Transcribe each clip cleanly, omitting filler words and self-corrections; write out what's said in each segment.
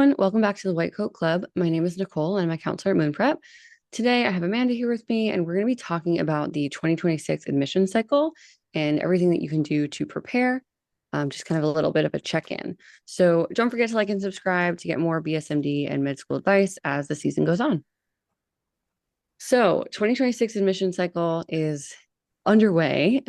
everyone. Welcome back to the White Coat Club. My name is Nicole and I'm a counselor at Moon Prep. Today I have Amanda here with me, and we're going to be talking about the 2026 admission cycle and everything that you can do to prepare. Just kind of a little bit of a check-in. So don't forget to like and subscribe to get more BSMD and med school advice as the season goes on. So 2026 admission cycle is underway.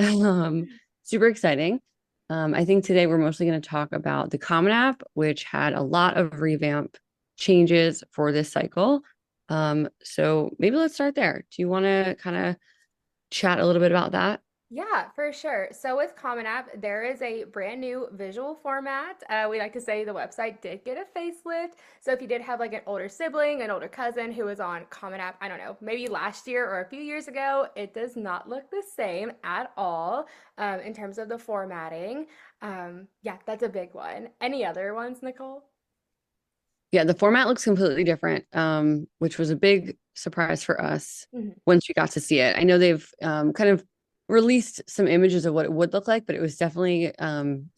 Super exciting. I think today we're mostly going to talk about the Common App, which had a lot of revamp changes for this cycle. So maybe let's start there. Do you want to kind of chat a little bit about that? Yeah, for sure. So with Common App, there is a brand new visual format. We like to say the website did get a facelift. So if you did have like an older sibling, an older cousin who was on Common App, I don't know, maybe last year or a few years ago, it does not look the same at all in terms of the formatting. Yeah, that's a big one. Any other ones, Nicole? Yeah, the format looks completely different, which was a big surprise for us Mhm. once we got to see it. I know they've kind of released some images of what it would look like, but it was definitely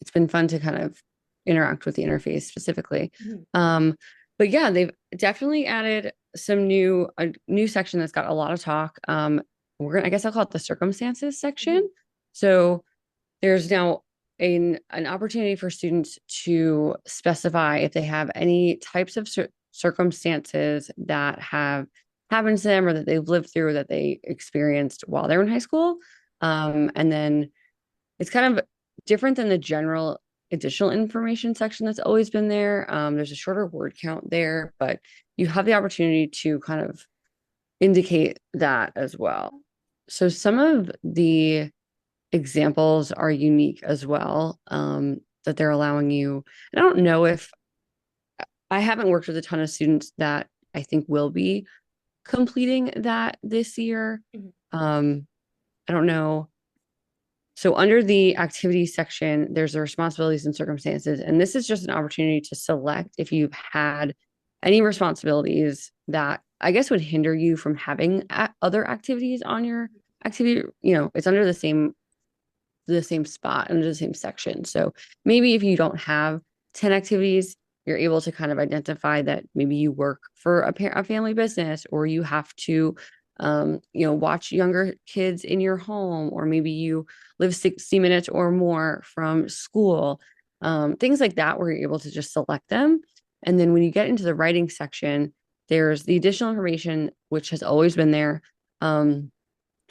it's been fun to kind of interact with the interface specifically. Mhm. Um, but yeah, they've definitely added some a new section that's got a lot of talk. I guess I'll call it the circumstances section. Mhm. So there's now an opportunity for students to specify if they have any types of circumstances that have happened to them or that they've lived through or that they experienced while they're in high school. And then it's kind of different than the general additional information section that's always been there. There's a shorter word count there, but you have the opportunity to kind of indicate that as well. So some of the examples are unique as well, that they're allowing you. And I don't know if I haven't worked with a ton of students that I think will be completing that this year. Mhm. Um, I don't know. So under the activity section, there's the responsibilities and circumstances, and this is just an opportunity to select if you've had any responsibilities that I guess would hinder you from having other activities on your activity. It's under the same spot under the same section. So maybe if you don't have 10 activities, you're able to kind of identify that maybe you work for a family business, or you have to watch younger kids in your home, or maybe you live 60 minutes or more from school, things like that, where you're able to just select them. And then when you get into the writing section, there's the additional information, which has always been there.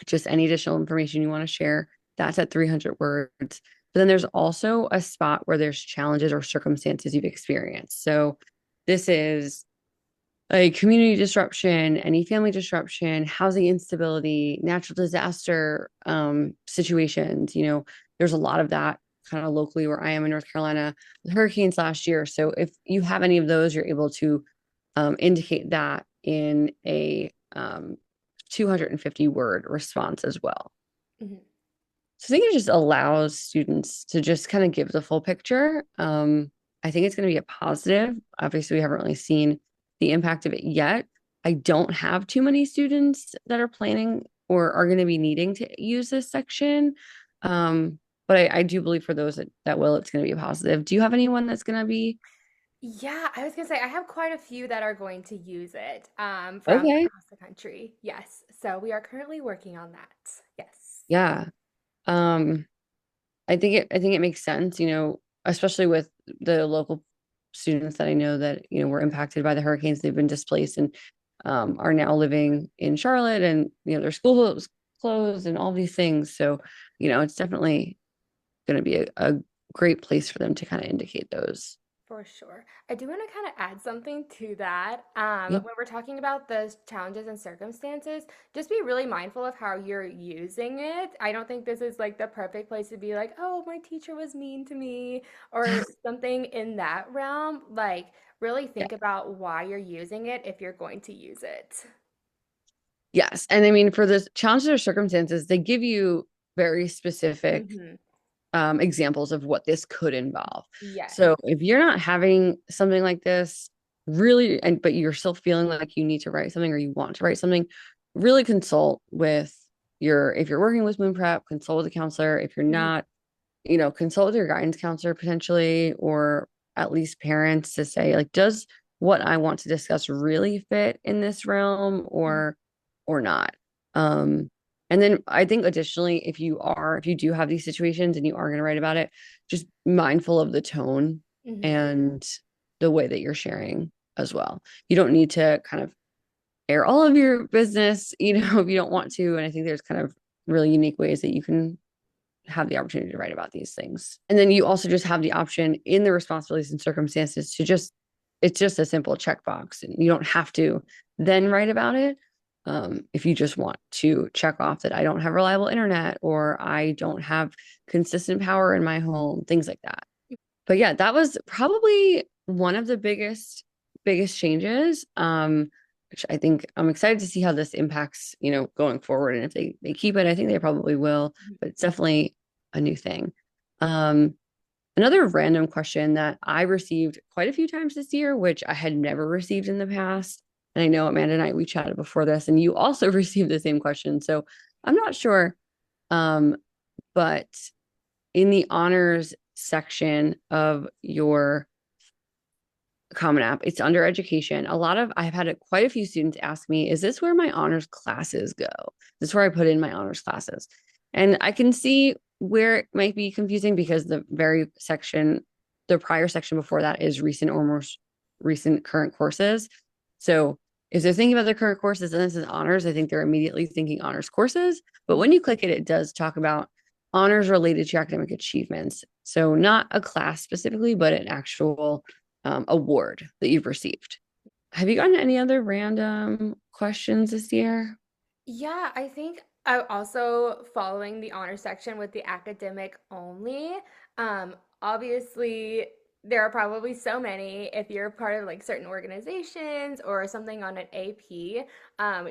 Just any additional information you want to share, that's at 300 words. But then there's also a spot where there's challenges or circumstances you've experienced. So this is like community disruption, any family disruption, housing instability, natural disaster situations. There's a lot of that kind of locally where I am in North Carolina with hurricanes last year. So if you have any of those, you're able to indicate that in a 250 word response as well. Mhm. So I think it just allows students to just kind of give the full picture. I think it's going to be a positive. Obviously, we haven't really seen the impact of it yet. I don't have too many students that are planning or are going to be needing to use this section. But I do believe for those that will, it's going to be a positive. Do you have anyone that's going to be Yeah, I was gonna say I have quite a few that are going to use it from okay? across the country. Yes. So we are currently working on that. Yes. Yeah. Um, I think it makes sense, especially with the local students that I know that, were impacted by the hurricanes. They've been displaced and are now living in Charlotte, and their school was closed and all these things. So, it's definitely going to be a great place for them to kind of indicate those. For sure. I do want to kind of add something to that. Yeah. When we're talking about those challenges and circumstances, just be really mindful of how you're using it. I don't think this is like the perfect place to be like, oh, my teacher was mean to me or something in that realm. Like, really Yeah. think about why you're using it if you're going to use it. Yes. And I mean, for the challenges or circumstances, they give you very specific Hmm. examples of what this could involve. Yes. So if you're not having something like this, really, but you're still feeling like you need to write something or you want to write something, really consult with if you're working with Moon Prep, consult with a counselor. If you're Mhm. not, consult with your guidance counselor potentially, or at least parents to say, like, does what I want to discuss really fit in this realm or not. Um, and then I think additionally, if you do have these situations and you are going to write about it, just mindful of the tone Mm-hmm. and the way that you're sharing as well. You don't need to kind of air all of your business, if you don't want to. And I think there's kind of really unique ways that you can have the opportunity to write about these things. And then you also just have the option in the responsibilities and circumstances to it's just a simple checkbox. And you don't have to then write about it. If you just want to check off that I don't have reliable internet or I don't have consistent power in my home, things like that. But yeah, that was probably one of the biggest changes. Which I think I'm excited to see how this impacts, going forward. And if they keep it, I think they probably will, but it's definitely a new thing. Um, Another random question that I received quite a few times this year, which I had never received in the past. And I know Amanda and we chatted before this, and you also received the same question. So I'm not sure. Um, but in the honors section of your Common App, it's under education. I've had quite a few students ask me, is this where my honors classes go? Is this where I put in my honors classes? And I can see where it might be confusing because the prior section before that is recent or most recent current courses. So if they're thinking about their current courses and this is honors, I think they're immediately thinking honors courses. But when you click it, it does talk about honors related to your academic achievements. So not a class specifically, but an actual award that you've received. Have you gotten any other random questions this year? Yeah, I think I'm also following the honor section with the academic only. Obviously, there are probably so many if you're part of like certain organizations or something on an AP.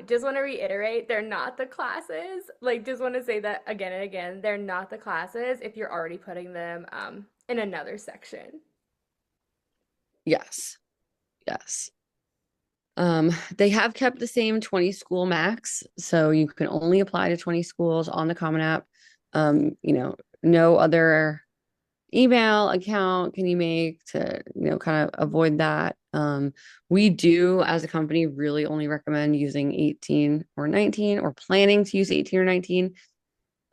Just want to reiterate, they're not the classes. Like, just want to say that again and again, they're not the classes if you're already putting them in another section. Yes. Yes. They have kept the same 20 school max, so you can only apply to 20 schools on the Common App. No other email account can you make to, kind of avoid that. We do, as a company, really only recommend using 18 or 19 or planning to use 18 or 19.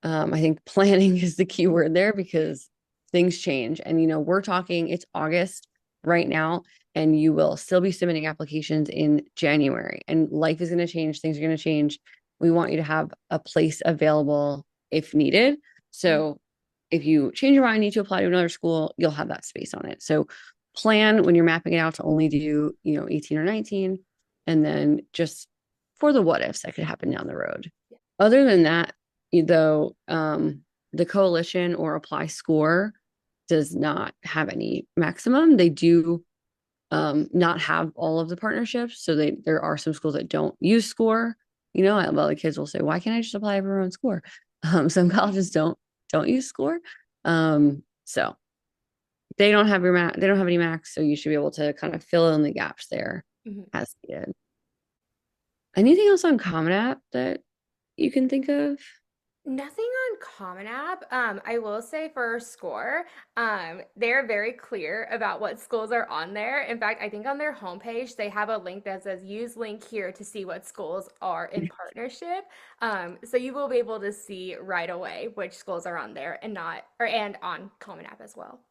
I think planning is the key word there because things change. And, we're talking, it's August right now, and you will still be submitting applications in January. And life is going to change, things are going to change. We want you to have a place available if needed. So if you change your mind, need to apply to another school, you'll have that space on it. So plan when you're mapping it out to only do, 18 or 19, and then just for the what ifs that could happen down the road. Other than that, though, the coalition or apply score does not have any maximum. They do not have all of the partnerships. So there are some schools that don't use score. A lot of kids will say, why can't I just apply for my own score? Some colleges don't use score. So they don't have any max, so you should be able to kind of fill in the gaps there Mhm. as needed. Anything else on Common App that you can think of? Nothing on Common App. I will say for Score, they're very clear about what schools are on there. In fact, I think on their homepage they have a link that says "Use link here to see what schools are in partnership." So you will be able to see right away which schools are on there and not, or and on Common App as well.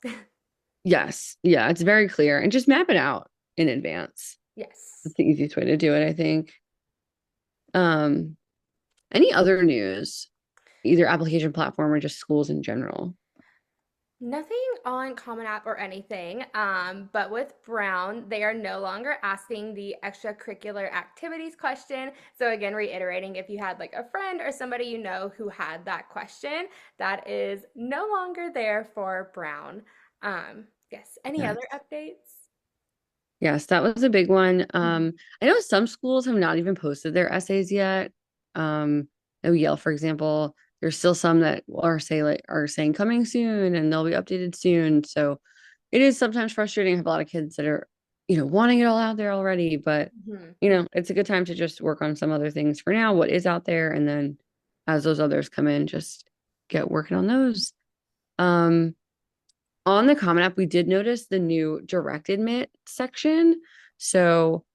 Yes. Yeah, it's very clear. And just map it out in advance. Yes. That's the easiest way to do it, I think. Um, any other news, either application platform or just schools in general? Nothing on Common App or anything, but with Brown, they are no longer asking the extracurricular activities question. So, again, reiterating if you had like a friend or somebody you know who had that question, that is no longer there for Brown. Yes, any Yes. other updates? Yes, that was a big one. Mhm. I know some schools have not even posted their essays yet. Yale, for example, there's still some that are saying coming soon and they'll be updated soon. So it is sometimes frustrating. I have a lot of kids that are, wanting it all out there already, but Mhm. it's a good time to just work on some other things for now, what is out there, and then as those others come in, just get working on those. Um, on the Common App, we did notice the new direct admit section. So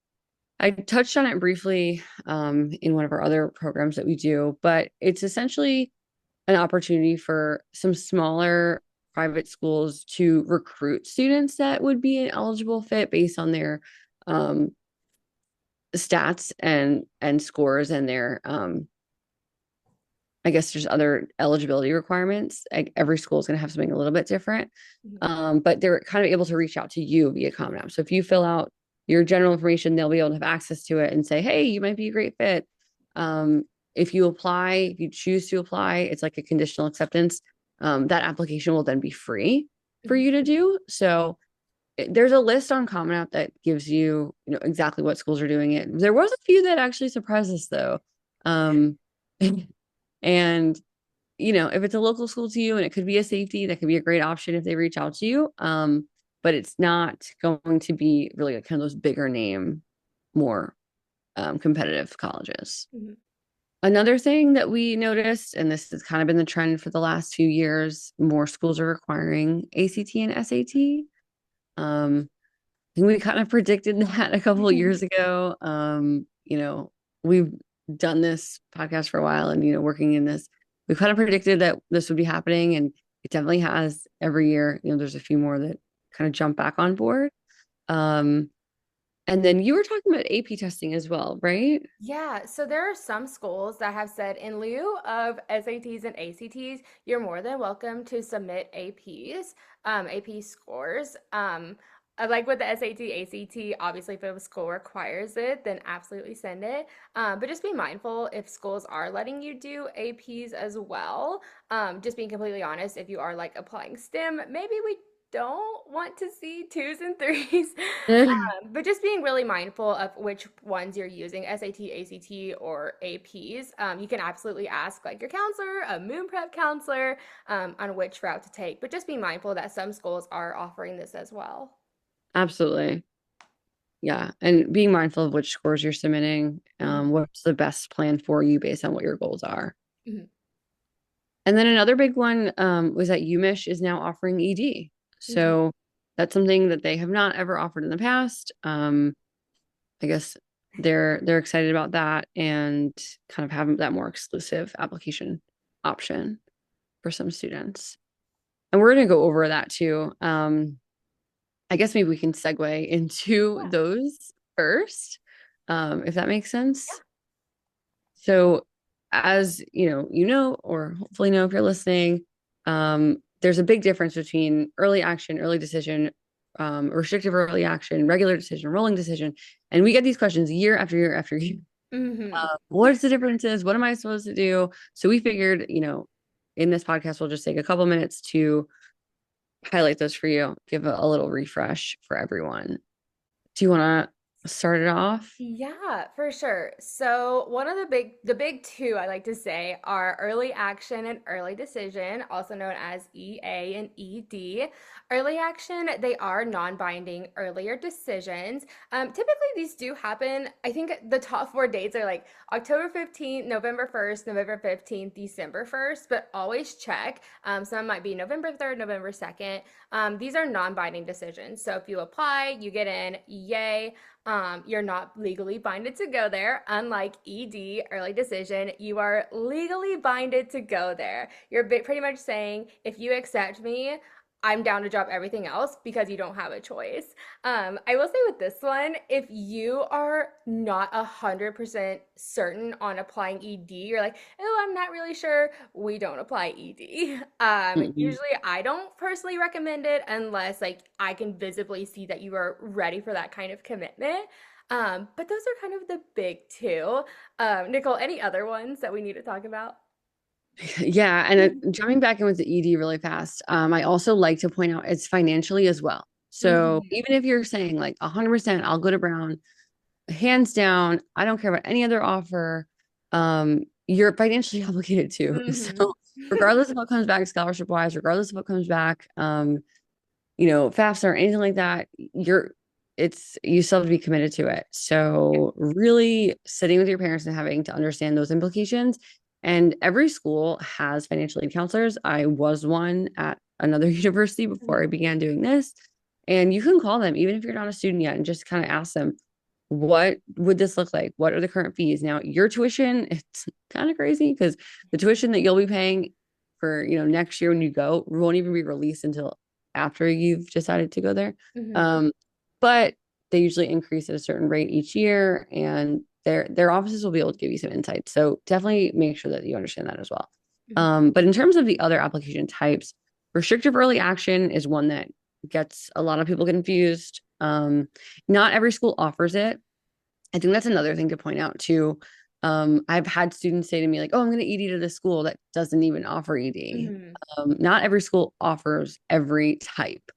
I touched on it briefly in one of our other programs that we do, but it's essentially an opportunity for some smaller private schools to recruit students that would be an eligible fit based on their um, stats and scores and their I guess there's other eligibility requirements. Like every school is going to have something a little bit different. Mhm. But they're kind of able to reach out to you via Common App. So if you fill out your general information, they'll be able to have access to it and say, hey, you might be a great fit. Um, if you apply, if you choose to apply, it's like a conditional acceptance. That application will then be free for Mhm. you to do. So there's a list on Common App that gives you, exactly what schools are doing it. There was a few that actually surprised us though. Um, and if it's a local school to you and it could be a safety, that could be a great option if they reach out to you. But it's not going to be really like kind of those bigger name, more competitive colleges. Mhm. Another thing that we noticed, and this has kind of been the trend for the last few years, more schools are requiring ACT and SAT. I think we kind of predicted that a couple of years ago. We've done this podcast for a while and, working in this, we kind of predicted that this would be happening. And it definitely has every year. There's a few more that kind of jump back on board. Um, and then you were talking about AP testing as well, right? Yeah, so there are some schools that have said in lieu of SATs and ACTs, you're more than welcome to submit APs, AP scores. Like with the SAT, ACT, obviously if a school requires it, then absolutely send it. But just be mindful if schools are letting you do APs as well. Just being completely honest, if you are like applying STEM, maybe we don't want to see twos and threes. But just being really mindful of which ones you're using, SAT, ACT, or APs. You can absolutely ask like your counselor, a moon prep counselor, on which route to take. But just be mindful that some schools are offering this as well. Absolutely. Yeah. And being mindful of which scores you're submitting, Mhm. what's the best plan for you based on what your goals are. Mhm. And then another big one was that UMich is now offering ED. Mhm. So that's something that they have not ever offered in the past. I guess they're excited about that and kind of have that more exclusive application option for some students. And we're going to go over that too. I guess maybe we can segue into Yeah. those first, if that makes Yeah. sense. So, as or hopefully know if you're listening, there's a big difference between early action, early decision, restrictive early action, regular decision, rolling decision. And we get these questions year after year after year. Mhm. What's the differences? What am I supposed to do? So we figured, in this podcast, we'll just take a couple minutes to highlight those for you, give a little refresh for everyone. Do you want to start it off? Yeah, for sure. So one of the big two I like to say are early action and early decision, also known as EA and ED. Early action, they are non-binding earlier decisions. Typically these do happen. I think the top four dates are like October 15th, November 1st, November 15th, December 1st, but always check. Some might be November 3rd, November 2nd. These are non-binding decisions. So if you apply, you get in, yay. You're not legally binded to go there. Unlike ED, early decision, you are legally binded to go there. You're pretty much saying, if you accept me, I'm down to drop everything else because you don't have a choice. I will say with this one, if you are not 100% certain on applying ED, you're like, oh, I'm not really sure, we don't apply ED. Mm-mm. Usually I don't personally recommend it unless like I can visibly see that you are ready for that kind of commitment. But those are kind of the big two. Nicole, any other ones that we need to talk about? Yeah, and jumping back in with the ED really fast, I also like to point out it's financially as well. So Mhm. even if you're saying like 100%, I'll go to Brown, hands down, I don't care about any other offer, you're financially obligated to. Mhm. So regardless of what comes back scholarship wise, regardless of what comes back, FAFSA or anything like that, you still have to be committed to it. So really sitting with your parents and having to understand those implications. And every school has financial aid counselors. I was one at another university before I Mhm. began doing this. And you can call them, even if you're not a student yet, and just kind of ask them, what would this look like? What are the current fees? Now, your tuition, it's kind of crazy because the tuition that you'll be paying for, next year when you go won't even be released until after you've decided to go there. Hmm. Um, but they usually increase at a certain rate each year, and their offices will be able to give you some insight. So definitely make sure that you understand that as well. Hmm. But in terms of the other application types, restrictive early action is one that gets a lot of people confused. Not every school offers it. I think that's another thing to point out too. I've had students say to me like, "Oh, I'm going to ED to this school that doesn't even offer ED." Hmm. Not every school offers every type.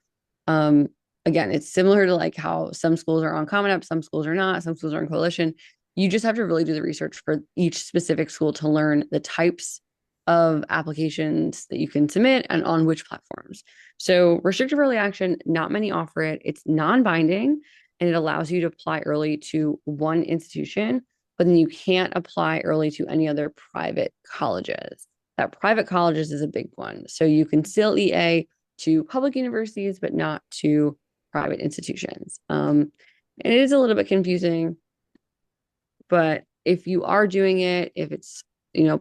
Um, Again, it's similar to like how some schools are on Common App, some schools are not, some schools are in Coalition. You just have to really do the research for each specific school to learn the types of applications that you can submit and on which platforms. So, restrictive early action, not many offer it. It's non-binding and it allows you to apply early to one institution, but then you can't apply early to any other private colleges. That private colleges is a big one. So you can still EA to public universities, but not to private institutions. And it is a little bit confusing, but if you are doing it, if it's,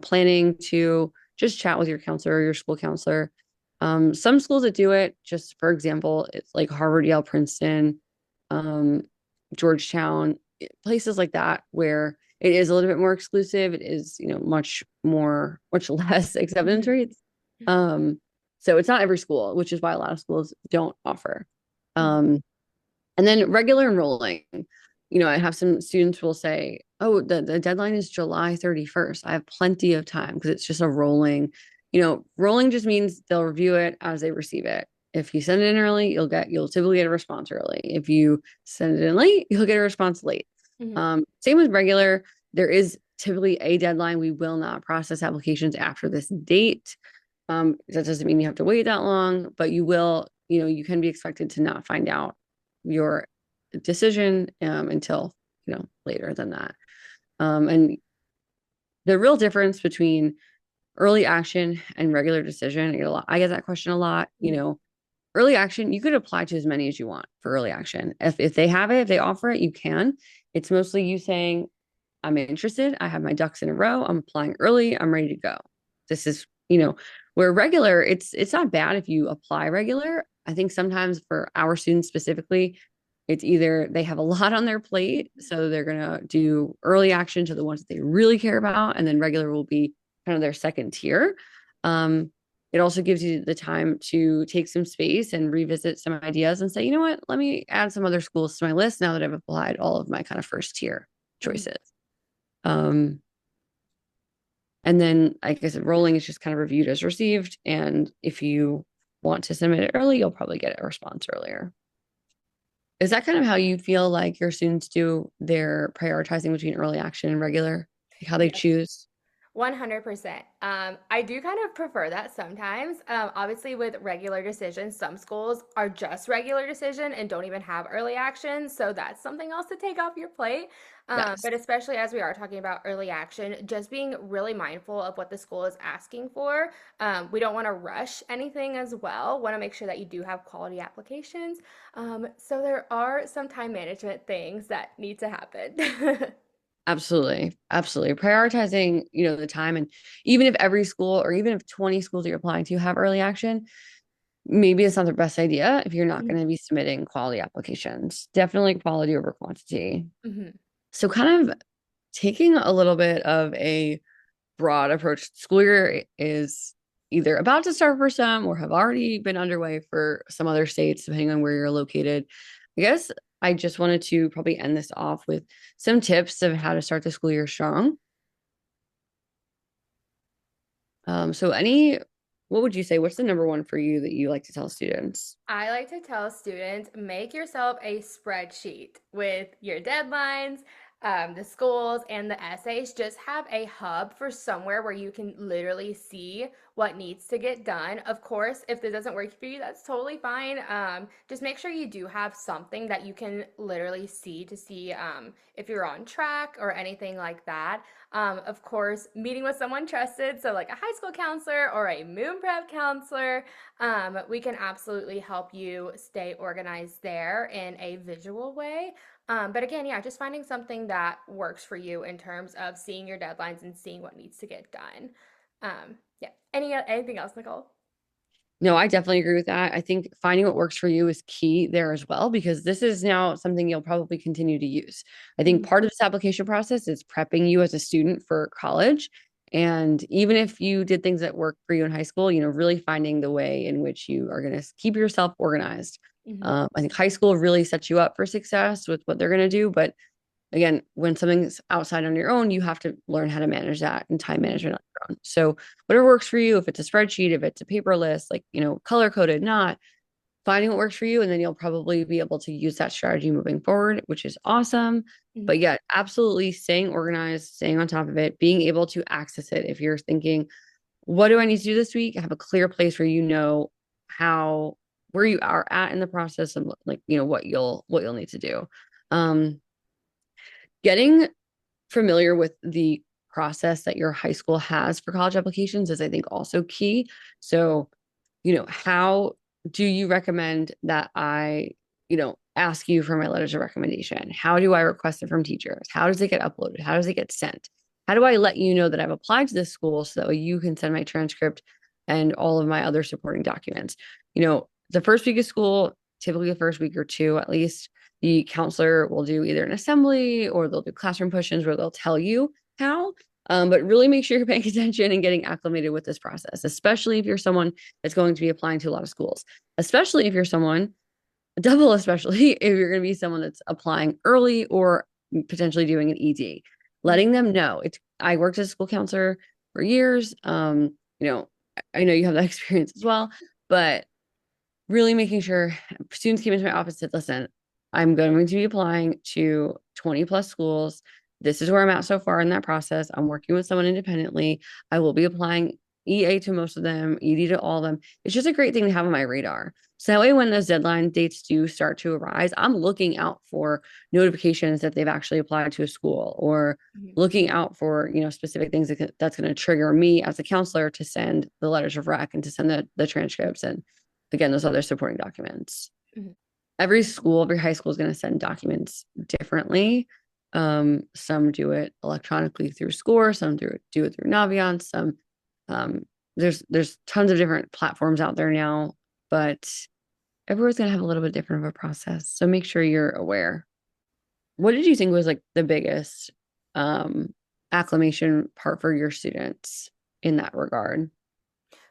planning to just chat with your counselor or your school counselor. Some schools that do it, just for example, it's like Harvard, Yale, Princeton, um, Georgetown, places like that where it is a little bit more exclusive. It is, much less acceptance Hmm. rates. Um, so it's not every school, which is why a lot of schools don't offer. Um, and then regular enrolling, I have some students will say, oh, the deadline is July 31st. I have plenty of time because it's just a rolling, rolling just means they'll review it as they receive it. If you send it in early, you'll typically get a response early. If you send it in late, you'll get a response late. Hmm. Same with regular. There is typically a deadline. We will not process applications after this date. That doesn't mean you have to wait that long, but you will, you can be expected to not find out your decision until later than that. And the real difference between early action and regular decision, I get that question a lot. Early action, you could apply to as many as you want for early action. If they have it, if they offer it, you can. It's mostly you saying, I'm interested. I have my ducks in a row. I'm applying early. I'm ready to go. This is, where regular, it's not bad if you apply regular. I think sometimes for our students specifically, it's either they have a lot on their plate, so they're gonna do early action to the ones that they really care about, and then regular will be kind of their second tier. Um, it also gives you the time to take some space and revisit some ideas and say, you know what, let me add some other schools to my list now that I've applied all of my kind of first tier Hmm. choices. Um, and then, like I said, rolling is just kind of reviewed as received. And if you want to submit it early, you'll probably get a response earlier. Is that kind of how you feel like your students do their prioritizing between early action and regular, like how they Yes. choose? 100%. I do kind of prefer that sometimes. Obviously, with regular decisions, some schools are just regular decision and don't even have early action. So that's something else to take off your plate. Yes, But especially as we are talking about early action, just being really mindful of what the school is asking for. We don't want to rush anything as well. Want to make sure that you do have quality applications. So there are some time management things that need to happen. absolutely. Absolutely. Prioritizing, the time. And even if every school or even if 20 schools that you're applying to have early action, maybe it's not the best idea if you're not going to be submitting quality applications. Definitely quality over quantity. Mhm. So, kind of taking a little bit of a broad approach. School year is either about to start for some or have already been underway for some other states, depending on where you're located. I guess I just wanted to probably end this off with some tips of how to start the school year strong. What would you say? What's the number one for you that you like to tell students? I like to tell students make yourself a spreadsheet with your deadlines, the schools, and the essays. Just have a hub for somewhere where you can literally see what needs to get done. Of course, if this doesn't work for you, that's totally fine. Just make sure you do have something that you can literally see to see if you're on track or anything like that. Of course, meeting with someone trusted, so like a high school counselor or a moon prep counselor, we can absolutely help you stay organized there in a visual way. But again, yeah, just finding something that works for you in terms of seeing your deadlines and seeing what needs to get done. Yeah. Anything else, Nicole? No, I definitely agree with that. I think finding what works for you is key there as well, because this is now something you'll probably continue to use. I think Mhm. part of this application process is prepping you as a student for college. And even if you did things that work for you in high school, really finding the way in which you are going to keep yourself organized. Mhm. I think high school really sets you up for success with what they're going to do. But again, when something's outside on your own, you have to learn how to manage that and time Mhm. management on your own. So whatever works for you, if it's a spreadsheet, if it's a paper list, like, color coded, not finding what works for you. And then you'll probably be able to use that strategy moving forward, which is awesome. Mhm. But yeah, absolutely staying organized, staying on top of it, being able to access it. If you're thinking, what do I need to do this week? Have a clear place where how where you are at in the process and like, what you'll need to do. Um, Getting familiar with the process that your high school has for college applications is, I think, also key. So, how do you recommend that ask you for my letters of recommendation? How do I request it from teachers? How does it get uploaded? How does it get sent? How do I let you know that I've applied to this school so that you can send my transcript and all of my other supporting documents? The first week of school, typically the first week or two at least, the counselor will do either an assembly or they'll do classroom push-ins where they'll tell you how. But really make sure you're paying attention and getting acclimated with this process, especially if you're someone that's going to be applying to a lot of schools, especially if you're someone, double, especially if you're going to be someone that's applying early or potentially doing an ED, Mhm. letting them know I worked as a school counselor for years. I know you have that experience as well, but really making sure students came into my office and said, listen, I'm going to be applying to 20 plus schools. This is where I'm at so far in that process. I'm working with someone independently. I will be applying EA to most of them, ED to all of them. It's just a great thing to have on my radar. So that way, when those deadline dates do start to arise, I'm looking out for notifications that they've actually applied to a school, or Mhm. looking out for specific things that's going to trigger me as a counselor to send the letters of rec and to send the transcripts and again those other supporting documents. Mhm. Every high school is going to send documents differently. Some do it electronically through Score, some do it through Naviance, some um, there's tons of different platforms out there now, but everyone's going to have a little bit different of a process. So make sure you're aware. What did you think was like the biggest acclimation part for your students in that regard?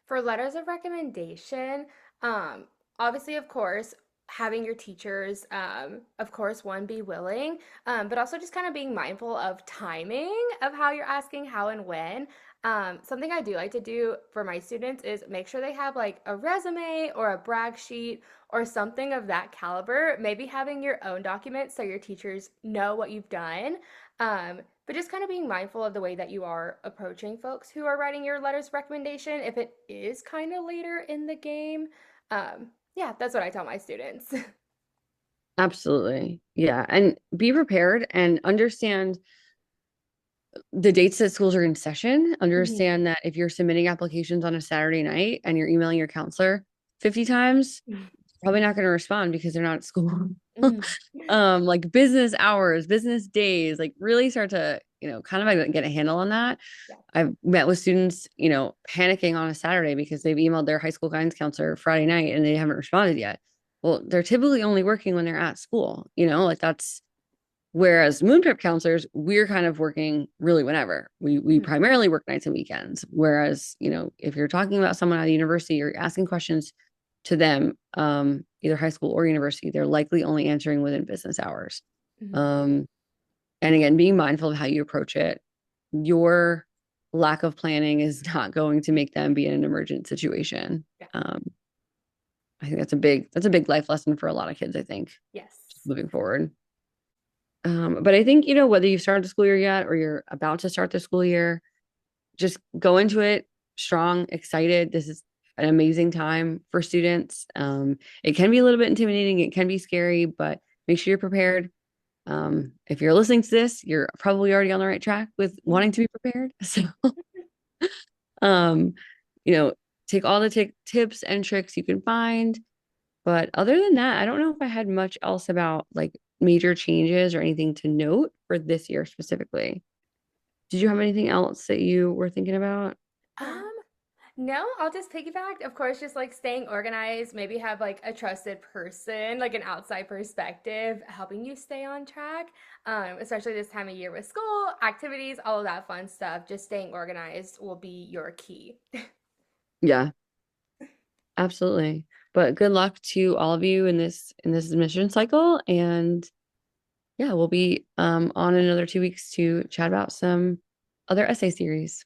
For letters of recommendation, um, obviously, of course, having your teachers, of course, one, be willing, but also just kind of being mindful of timing of how you're asking how and when. Something I do like to do for my students is make sure they have like a resume or a brag sheet or something of that caliber. Maybe having your own document so your teachers know what you've done. But just kind of being mindful of the way that you are approaching folks who are writing your letters of recommendation if it is kind of later in the game. Yeah, that's what I tell my students. Absolutely. Yeah. And be prepared and understand the dates that schools are in session. Mhm. Understand that if you're submitting applications on a Saturday night and you're emailing your counselor 50 times, probably not going to respond because they're not at school. Mhm. Like business hours, business days, like really start to, kind of like get a handle on that. Yeah. I've met with students, panicking on a Saturday because they've emailed their high school guidance counselor Friday night and they haven't responded yet. Well, they're typically only working when they're at school, like that's whereas moon prep counselors, we're kind of working really whenever. We Mhm. primarily work nights and weekends. Whereas, if you're talking about someone at the university or asking questions to them, either high school or university, they're likely only answering within business hours. Mhm. Um, and again, being mindful of how you approach it. Your lack of planning is not going to make them be in an emergent situation. Yeah. I think that's a big life lesson for a lot of kids, I think, Yes. moving forward. But I think, whether you've started the school year yet or you're about to start the school year, just go into it strong, excited. This is an amazing time for students. It can be a little bit intimidating, it can be scary, but make sure you're prepared. If you're listening to this, you're probably already on the right track with wanting to be prepared. So, um, you know, take all the tips and tricks you can find. But other than that, I don't know if I had much else about like major changes or anything to note for this year specifically. Did you have anything else that you were thinking about? Um, no, I'll just piggyback. Of course, just like staying organized, maybe have like a trusted person, like an outside perspective, helping you stay on track. Especially this time of year with school, activities, all of that fun stuff. Just staying organized will be your key. Yeah, absolutely. But good luck to all of you in this admission cycle. And yeah, we'll be on in another 2 weeks to chat about some other essay series.